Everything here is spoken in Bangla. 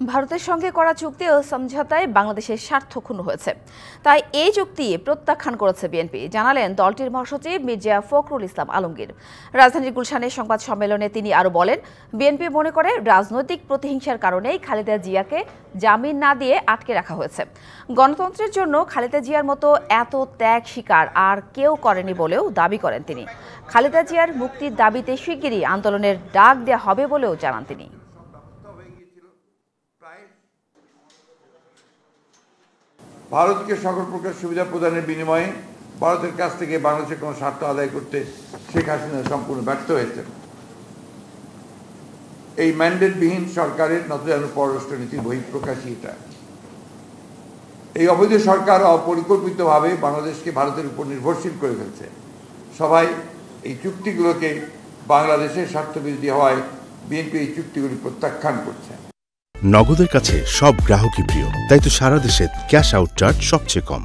ভারতের সঙ্গে করা চুক্তি ও সমঝোতায় বাংলাদেশের স্বার্থ ক্ষুণ্ণ হয়েছে, তাই এই চুক্তি প্রত্যাখ্যান করেছে বিএনপি, জানালেন দলটির মহাসচিব মির্জা ফখরুল ইসলাম আলমগীর। রাজধানীর গুলশানের সংবাদ সম্মেলনে তিনি আরও বলেন, বিএনপি মনে করে রাজনৈতিক প্রতিহিংসার কারণেই খালেদা জিয়াকে জামিন না দিয়ে আটকে রাখা হয়েছে। গণতন্ত্রের জন্য খালেদা জিয়ার মতো এত ত্যাগ স্বীকার আর কেউ করেনি বলেও দাবি করেন তিনি। খালেদা জিয়ার মুক্তির দাবিতে শিগগিরই আন্দোলনের ডাক দেওয়া হবে বলেও জানান তিনি। ভারতকে সকল প্রকার সুবিধা প্রদানের বিনিময়ে ভারতের কাছ থেকে বাংলাদেশের কোনো স্বার্থ আদায় করতে শেখ হাসিনা সম্পূর্ণ ব্যর্থ হয়েছে। এই ম্যান্ডেটবিহীন সরকারের নতজানু পররাষ্ট্রনীতির বহিঃপ্রকাশই এটা। এই অবৈধ সরকার অপরিকল্পিতভাবে বাংলাদেশকে ভারতের উপর নির্ভরশীল করে ফেলছে। সবাই এই চুক্তিগুলোকে বাংলাদেশের স্বার্থবিরোধী হওয়ায় বিএনপি এই চুক্তিগুলি প্রত্যাখ্যান করছে। নগদের কাছে সব গ্রাহকই প্রিয়, তাই তো সারা দেশে ক্যাশ আউট চার্জ সবচেয়ে কম।